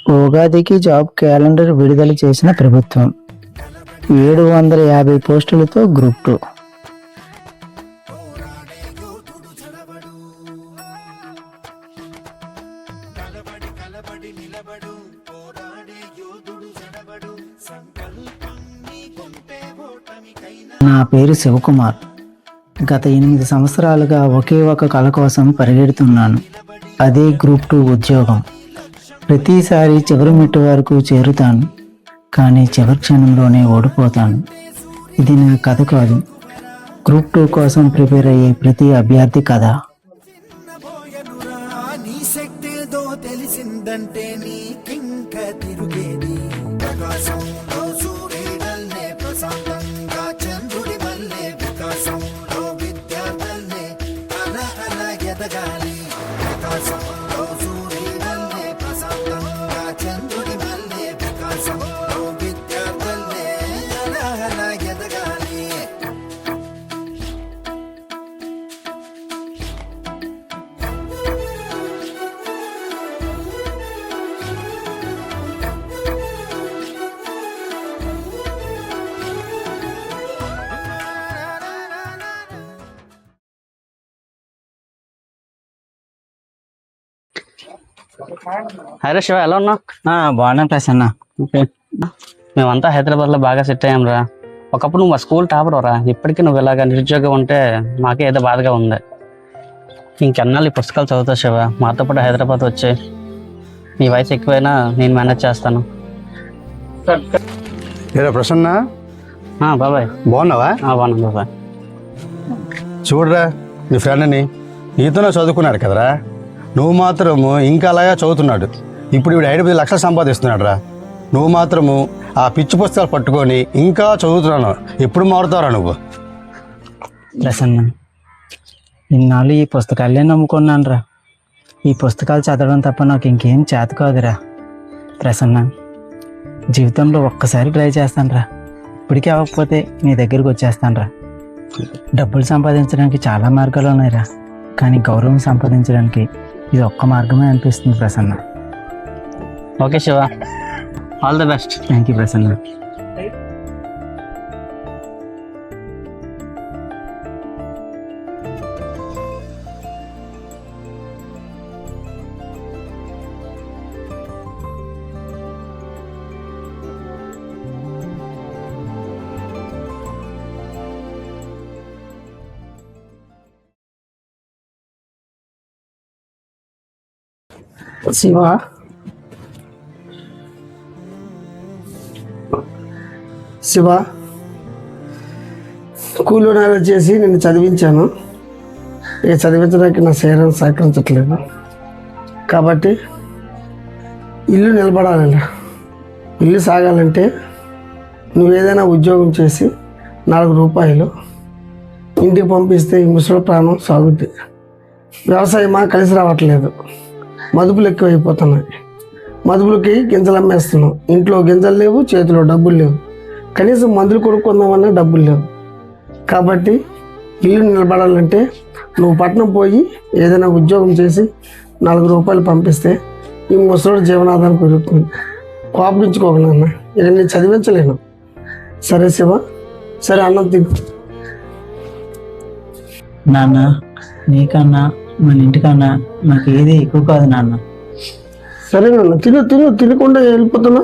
ఉగాదికి job calendar విడుదల చేసిన ప్రభుత్వం 750 పోస్టులతో గ్రూప్ 2. నా పేరు శివకుమార్. గత 8 సంవత్సరాలుగా ఒకే ఒక కళ కోసం పరిగెడుతున్నాను. అదే గ్రూప్ 2 ఉద్యోగం. ప్రతిసారి చివరి మెట్టు వరకు చేరుతాను, కానీ చివరి క్షణంలోనే ఓడిపోతాను. ఇది నా కథ కాదు, గ్రూప్ 2 కోసం ప్రిపేర్ అయ్యే ప్రతి అభ్యర్థి కథ. హరే శివ, ఎలా ఉన్నావు? బాగున్నాను ప్రసన్న. మేమంతా హైదరాబాద్లో బాగా సెట్ అయ్యాం రా. ఒకప్పుడు నువ్వు మా స్కూల్ టాపర్ రా. ఇప్పటికీ నువ్వు ఇలాగా నిరుద్యోగం ఉంటే మాకే ఏదో బాధగా ఉంది. ఇంకెన్నాళ్ళు ఈ పుస్తకాలు చదువుతావు శివ. మాతో పాటు హైదరాబాద్ వచ్చి నీ వయసు ఎక్కువైనా నేను మేనేజ్ చేస్తాను. ప్రసన్న, బాబాయ్ బాగున్నావా? బాగున్నాను బాబాయ్. చూడరా, నీ ఫ్రెండ్ని నీతోనే చదువుకున్నాడు కదరా, నువ్వు మాత్రము ఇంకా అలాగా చదువుతున్నాడు. ఇప్పుడు వీడు 5 లక్షలు సంపాదిస్తున్నాడు రా. నువ్వు మాత్రము ఆ పిచ్చి పుస్తకాలు పట్టుకొని ఇంకా చదువుతున్నాను. ఎప్పుడు మారుతారా నువ్వు? ప్రసన్న, ఇన్నాళ్ళు ఈ పుస్తకాలే నమ్ముకున్నాను రా. ఈ పుస్తకాలు చదవడం తప్ప నాకు ఇంకేం చేత కాదురా. ప్రసన్న, జీవితంలో ఒక్కసారి ట్రై చేస్తాను రా. ఇప్పటికీ అవ్వకపోతే నీ దగ్గరికి వచ్చేస్తాను రా. డబ్బులు సంపాదించడానికి చాలా మార్గాలు ఉన్నాయి రా, కానీ గౌరవం సంపాదించడానికి ఇది ఒక్క మార్గమే అనిపిస్తుంది Prasanna. Okay Shiva, all the best. Thank you Prasanna. Shiva, స్కూల్లో నేల చేసి నేను చదివించాను. ఇక చదివించడానికి నా శరీరం సహకరించట్లేదు. కాబట్టి ఇల్లు నిలబడాలి, ఇల్లు సాగాలంటే నువ్వు ఏదైనా ఉద్యోగం చేసి 4 రూపాయలు ఇంటికి పంపిస్తే ఈ ముసలి ప్రాణం సాగుద్ది. వ్యవసాయమా కలిసి రావట్లేదు, మదుపులు ఎక్కువైపోతున్నాయి. మదుపులకి గింజలు అమ్మేస్తున్నాం. ఇంట్లో గింజలు లేవు, చేతిలో డబ్బులు లేవు, కనీసం మందులు కొనుక్కుందామన్నా డబ్బులు లేవు. కాబట్టి ఇల్లు నిలబడాలంటే నువ్వు పట్నం పోయి ఏదైనా ఉద్యోగం చేసి 4 రూపాయలు పంపిస్తే ఈ ముసలి జీవనాధారం పెరుగుతుంది. కోపగించుకోకనన్నా, ఇక నేను చదివించలేను. సరే శివ, సరే అన్నం తిను. నాన్న, నీకన్నా మన ఇంటికన్నా నాకు ఏది ఎక్కువ కాదు నాన్న. సరే నాన్న, తినకుండా వెళ్ళిపోతున్నా.